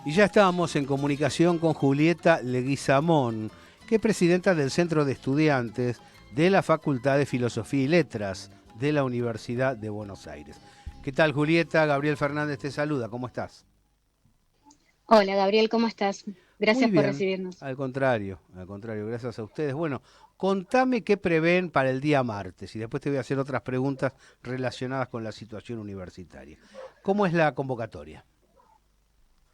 Y ya estábamos en comunicación con Julieta Leguizamón, que es presidenta del Centro de Estudiantes de la Facultad de Filosofía y Letras de la Universidad de Buenos Aires. ¿Qué tal, Julieta? Gabriel Fernández te saluda. ¿Cómo estás? Hola Gabriel, ¿cómo estás? Muy Gracias por bien. recibirnos. Al contrario, gracias a ustedes. Bueno, contame qué prevén para el día martes y después te voy a hacer otras preguntas relacionadas con la situación universitaria. ¿Cómo es la convocatoria?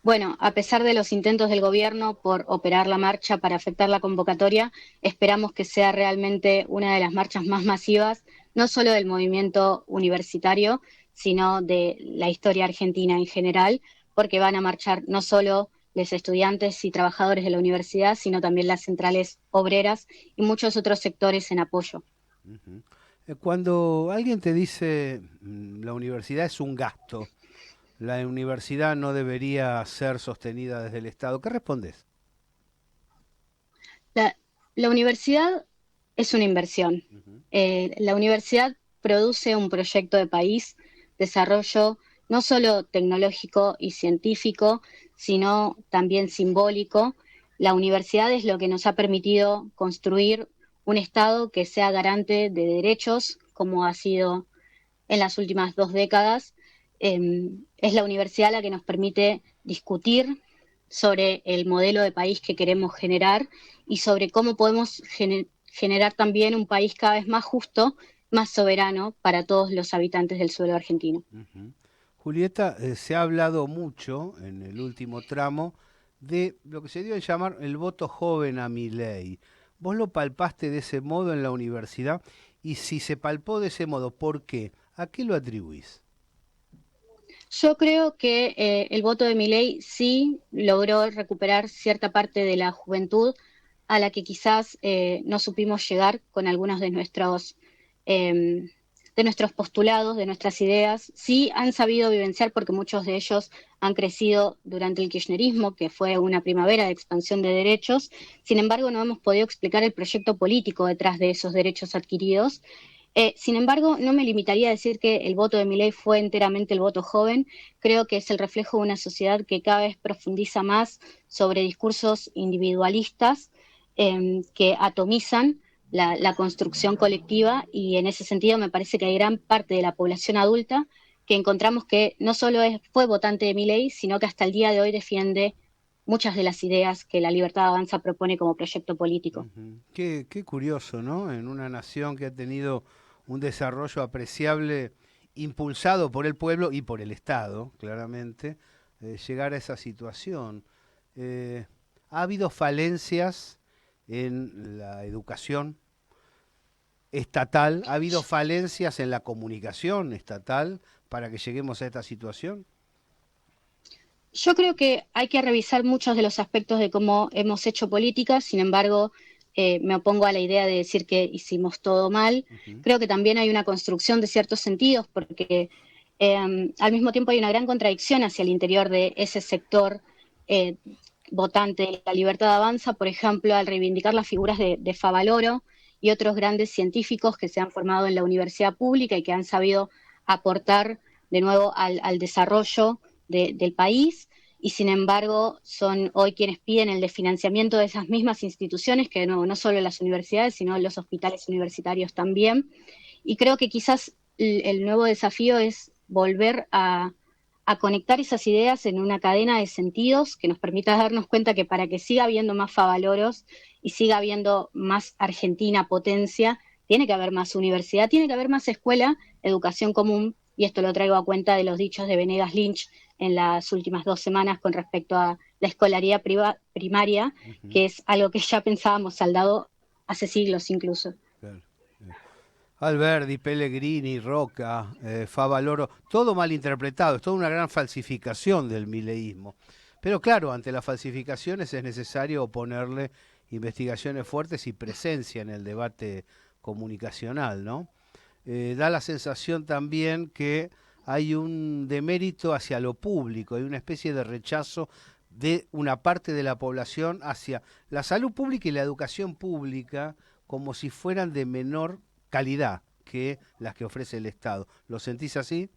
Bueno, a pesar de los intentos del gobierno por operar la marcha para afectar la convocatoria, esperamos que sea realmente una de las marchas más masivas, no solo del movimiento universitario, sino de la historia argentina en general, porque van a marchar no solo los estudiantes y trabajadores de la universidad, sino también las centrales obreras y muchos otros sectores en apoyo. Ujú. Cuando alguien te dice la universidad es un gasto, la universidad no debería ser sostenida desde el Estado, ¿qué respondes? La, la universidad es una inversión. Ujú. La universidad produce un proyecto de país, desarrollo no solo tecnológico y científico, sino también simbólico. La universidad es lo que nos ha permitido construir un Estado que sea garante de derechos, como ha sido en las últimas 2 décadas. Es la universidad la que nos permite discutir sobre el modelo de país que queremos generar y sobre cómo podemos generar también un país cada vez más justo, más soberano para todos los habitantes del suelo argentino. Ujú. Julieta, se ha hablado mucho en el último tramo de lo que se dio en llamar el voto joven a Milei. ¿Vos lo palpaste de ese modo en la universidad? Y si se palpó de ese modo, ¿por qué? ¿A qué lo atribuís? Yo creo que el voto de Milei sí logró recuperar cierta parte de la juventud a la que quizás no supimos llegar con algunos eh, de nuestros postulados, de nuestras ideas. Sí han sabido vivenciar porque muchos de ellos han crecido durante el kirchnerismo, que fue una primavera de expansión de derechos. Sin embargo, no hemos podido explicar el proyecto político detrás de esos derechos adquiridos. Sin embargo, no me limitaría a decir que el voto de Milei fue enteramente el voto joven. Creo que es el reflejo de una sociedad que cada vez profundiza más sobre discursos individualistas que atomizan la construcción colectiva y en ese sentido me parece que hay gran parte de la población adulta que encontramos que no solo fue votante de Milei, sino que hasta el día de hoy defiende muchas de las ideas que la Libertad Avanza propone como proyecto político. Ujú. Qué curioso, ¿no? En una nación que ha tenido un desarrollo apreciable, impulsado por el pueblo y por el Estado, claramente, llegar a esa situación. Eh, ¿Ha habido falencias en la educación estatal? ¿Ha habido falencias en la comunicación estatal para que lleguemos a esta situación? Yo creo que hay que revisar muchos de los aspectos de cómo hemos hecho política, sin embargo, me opongo a la idea de decir que hicimos todo mal. Ujú. Creo que también hay una construcción de ciertos sentidos, porque al mismo tiempo hay una gran contradicción hacia el interior de ese sector eh, votante de la Libertad Avanza, por ejemplo, al reivindicar las figuras de Favaloro y otros grandes científicos que se han formado en la universidad pública y que han sabido aportar de nuevo al desarrollo del país y sin embargo son hoy quienes piden el desfinanciamiento de esas mismas instituciones, que no solo las universidades, sino los hospitales universitarios también. Y creo que quizás el nuevo desafío es volver a conectar esas ideas en una cadena de sentidos que nos permita darnos cuenta que para que siga habiendo más favaloros y siga habiendo más Argentina potencia, tiene que haber más universidad, tiene que haber más escuela, educación común, y esto lo traigo a cuenta de los dichos de Venegas Lynch en las últimas 2 semanas con respecto a la escolaridad primaria, Ujú. que es algo que ya pensábamos saldado hace siglos incluso. Claro. Alberdi, Pellegrini, Roca, Favaloro, todo mal interpretado, es toda una gran falsificación del mileísmo. Pero claro, ante las falsificaciones es necesario oponerle investigaciones fuertes y presencia en el debate comunicacional, ¿no? Da la sensación también que hay un demérito hacia lo público, hay una especie de rechazo de una parte de la población hacia la salud pública y la educación pública como si fueran de menor calidad que las que ofrece el Estado. ¿Lo sentís así?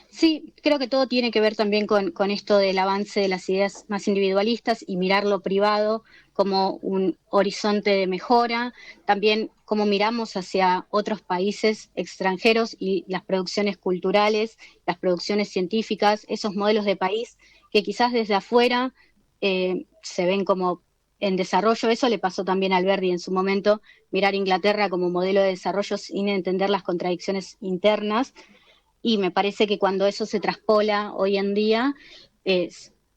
Sí, creo que todo tiene que ver también con esto del avance de las ideas más individualistas y mirar lo privado como un horizonte de mejora, también cómo miramos hacia otros países extranjeros y las producciones culturales, las producciones científicas, esos modelos de país que quizás desde afuera se ven como en desarrollo. Eso le pasó también a Alberti en su momento, mirar Inglaterra como modelo de desarrollo sin entender las contradicciones internas, y me parece que cuando eso se traspola hoy en día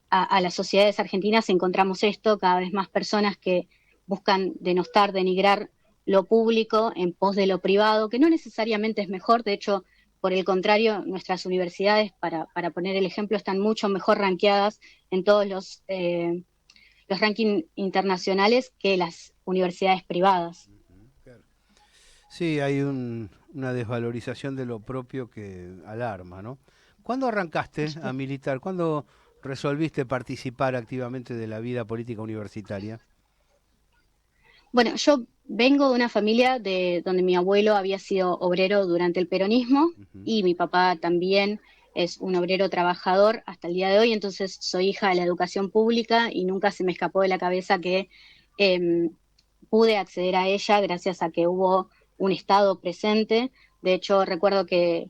a las sociedades argentinas encontramos esto, cada vez más personas que buscan denostar, denigrar lo público en pos de lo privado, que no necesariamente es mejor. De hecho, por el contrario, nuestras universidades, para poner el ejemplo, están mucho mejor ranqueadas en todos los rankings internacionales que las universidades privadas. Claro. Sí, hay una desvalorización de lo propio que alarma, ¿no? ¿Cuándo arrancaste a militar? ¿Cuándo resolviste participar activamente de la vida política universitaria? Bueno, yo vengo de una familia donde mi abuelo había sido obrero durante el peronismo Ujú. y mi papá también es un obrero trabajador hasta el día de hoy, entonces soy hija de la educación pública y nunca se me escapó de la cabeza que eh, pude acceder a ella gracias a que hubo un Estado presente. De hecho, recuerdo que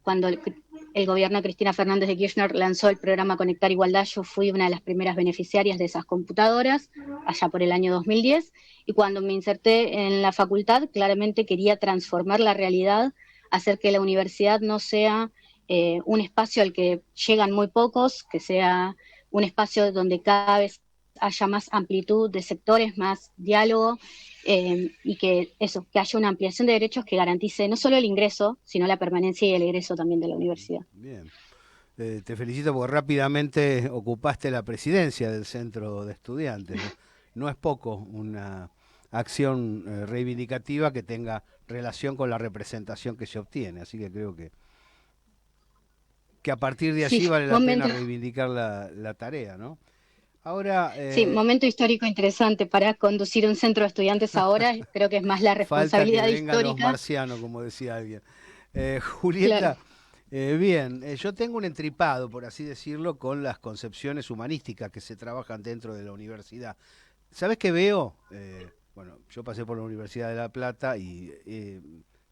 cuando el gobierno de Cristina Fernández de Kirchner lanzó el programa Conectar Igualdad, yo fui una de las primeras beneficiarias de esas computadoras allá por el año 2010, y cuando me inserté en la facultad claramente quería transformar la realidad, hacer que la universidad no sea un espacio al que llegan muy pocos, que sea un espacio donde cada vez haya más amplitud de sectores, más diálogo, y que eso, que haya una ampliación de derechos que garantice no solo el ingreso, sino la permanencia y el egreso también de la universidad. Bien. Te felicito porque rápidamente ocupaste la presidencia del centro de estudiantes. No, no es poco una acción reivindicativa que tenga relación con la representación que se obtiene. Así que creo que a partir de Sí, allí vale la pena momento, reivindicar la tarea, ¿no? Ahora, sí, momento histórico interesante para conducir un centro de estudiantes ahora. Creo que es más la falta que responsabilidad vengan los histórica. marcianos, como decía alguien. Claro. Julieta, bien, yo tengo un entripado, por así decirlo, con las concepciones humanísticas que se trabajan dentro de la universidad. ¿Sabes qué veo? Bueno, yo pasé por la Universidad de La Plata y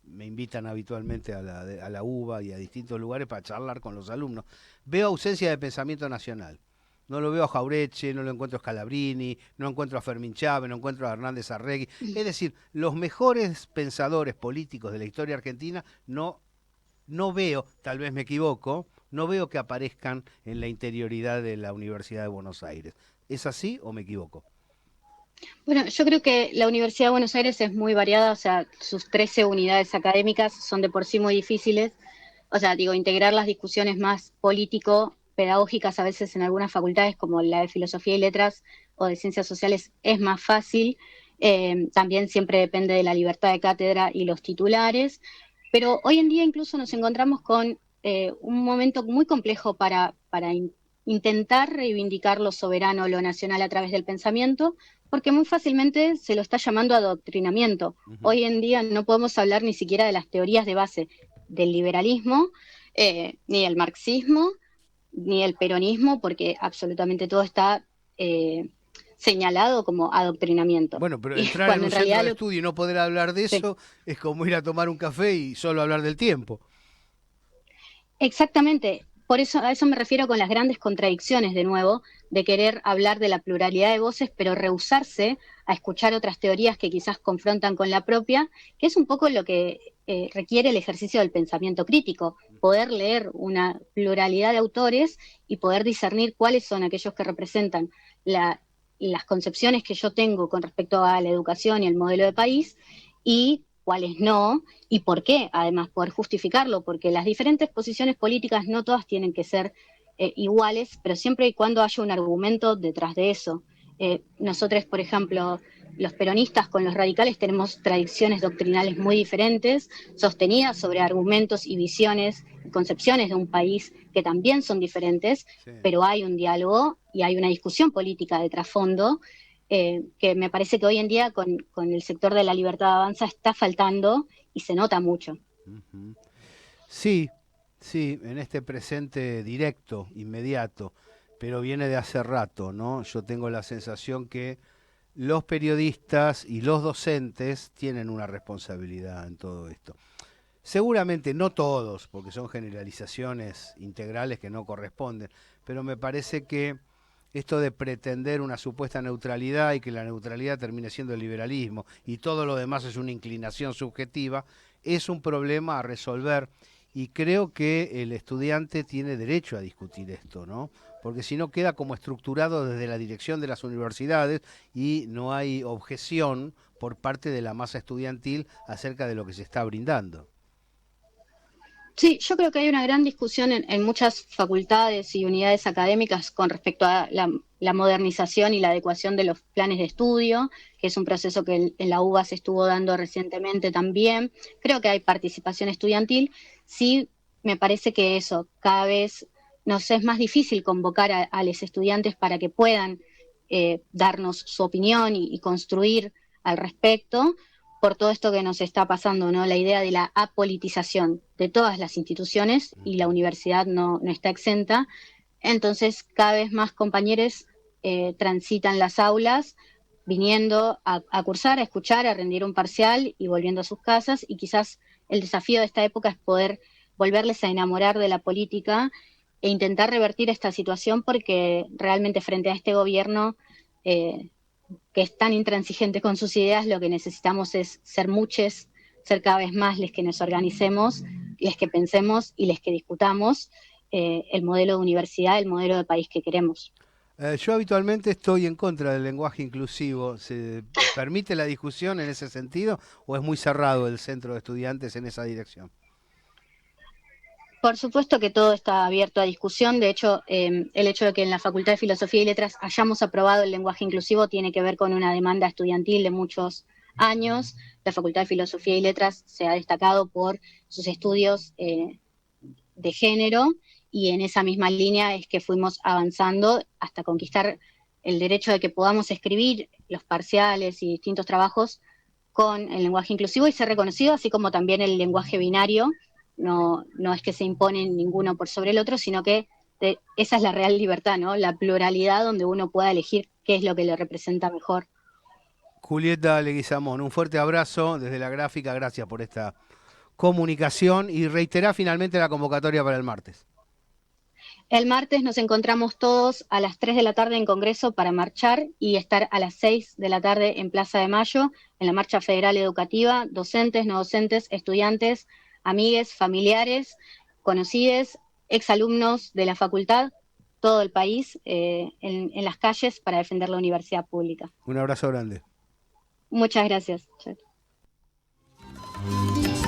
me invitan habitualmente a a la UBA y a distintos lugares para charlar con los alumnos. Veo ausencia de pensamiento nacional. No lo veo a Jaureche, no lo encuentro a Scalabrini, no encuentro a Fermín Chávez, no encuentro a Hernández Arregui. Es decir, los mejores pensadores políticos de la historia argentina no veo, tal vez me equivoco, no veo que aparezcan en la interioridad de la Universidad de Buenos Aires. ¿Es así o me equivoco? Bueno, yo creo que la Universidad de Buenos Aires es muy variada, o sea, sus 13 unidades académicas son de por sí muy difíciles. O sea, digo, integrar las discusiones más político-pedagógicas a veces en algunas facultades, como la de Filosofía y Letras o de Ciencias Sociales, es más fácil. También siempre depende de la libertad de cátedra y los titulares. Pero hoy en día incluso nos encontramos con un momento muy complejo para intentar reivindicar lo soberano, lo nacional a través del pensamiento, porque muy fácilmente se lo está llamando adoctrinamiento. Ujú. Hoy en día no podemos hablar ni siquiera de las teorías de base del liberalismo, ni el marxismo, ni el peronismo, porque absolutamente todo está eh, señalado como adoctrinamiento. Bueno, pero Y entrar en cuando un en centro realidad de estudio y no poder hablar de sí, eso es como ir a tomar un café y solo hablar del tiempo. exactamente. Por eso, a eso me refiero con las grandes contradicciones, de nuevo, de querer hablar de la pluralidad de voces, pero rehusarse a escuchar otras teorías que quizás confrontan con la propia, que es un poco lo que requiere el ejercicio del pensamiento crítico, poder leer una pluralidad de autores y poder discernir cuáles son aquellos que representan la, las concepciones que yo tengo con respecto a la educación y el modelo de país, y cuáles no, y por qué, además, poder justificarlo, porque las diferentes posiciones políticas no todas tienen que ser iguales, pero siempre y cuando haya un argumento detrás de eso. Nosotros, por ejemplo, los peronistas con los radicales tenemos tradiciones doctrinales muy diferentes, sostenidas sobre argumentos y visiones y concepciones de un país que también son diferentes, Sí. pero hay un diálogo y hay una discusión política de trasfondo, que me parece que hoy en día con el sector de la libertad de avanza está faltando y se nota mucho. Ujú. Sí, Sí, en este presente directo, inmediato, pero viene de hace rato, ¿no? Yo tengo la sensación que los periodistas y los docentes tienen una responsabilidad en todo esto. Seguramente no todos, porque son generalizaciones integrales que no corresponden, pero me parece que esto de pretender una supuesta neutralidad y que la neutralidad termine siendo el liberalismo y todo lo demás es una inclinación subjetiva, es un problema a resolver y creo que el estudiante tiene derecho a discutir esto, ¿no? Porque si no queda como estructurado desde la dirección de las universidades y no hay objeción por parte de la masa estudiantil acerca de lo que se está brindando. Sí, yo creo que hay una gran discusión en muchas facultades y unidades académicas con respecto a la modernización y la adecuación de los planes de estudio, que es un proceso que en la UBA se estuvo dando recientemente también. Creo que hay participación estudiantil. Sí, me parece que eso cada vez nos es más difícil convocar a los estudiantes para que puedan darnos su opinión y construir al respecto por todo esto que nos está pasando, ¿no? La idea de la apolitización de todas las instituciones y la universidad no está exenta. Entonces, cada vez más compañeros transitan las aulas viniendo a cursar, a escuchar, a rendir un parcial y volviendo a sus casas. Y quizás el desafío de esta época es poder volverles a enamorar de la política e intentar revertir esta situación porque realmente frente a este gobierno eh, que es tan intransigente con sus ideas, lo que necesitamos es ser muchos, ser cada vez más les que nos organicemos, les que pensemos y les que discutamos el modelo de universidad, el modelo de país que queremos. Yo habitualmente estoy en contra del lenguaje inclusivo. ¿Se permite la discusión en ese sentido o es muy cerrado el centro de estudiantes en esa dirección? Por supuesto que todo está abierto a discusión. De hecho, el hecho de que en la Facultad de Filosofía y Letras hayamos aprobado el lenguaje inclusivo tiene que ver con una demanda estudiantil de muchos años. La Facultad de Filosofía y Letras se ha destacado por sus estudios de género y en esa misma línea es que fuimos avanzando hasta conquistar el derecho de que podamos escribir los parciales y distintos trabajos con el lenguaje inclusivo y ser reconocido, así como también el lenguaje binario. No es que se impone ninguno por sobre el otro, sino que esa es la real libertad, ¿no? La pluralidad donde uno pueda elegir qué es lo que le representa mejor. Julieta Leguizamón, un fuerte abrazo desde la gráfica. Gracias por esta comunicación y reiterá finalmente la convocatoria para el martes. El martes nos encontramos todos a las 3 de la tarde en Congreso para marchar y estar a las 6 de la tarde en Plaza de Mayo, en la Marcha Federal Educativa, docentes, no docentes, estudiantes, amigues, familiares, conocidos, exalumnos de la facultad, todo el país en las calles para defender la universidad pública. Un abrazo grande. Muchas gracias.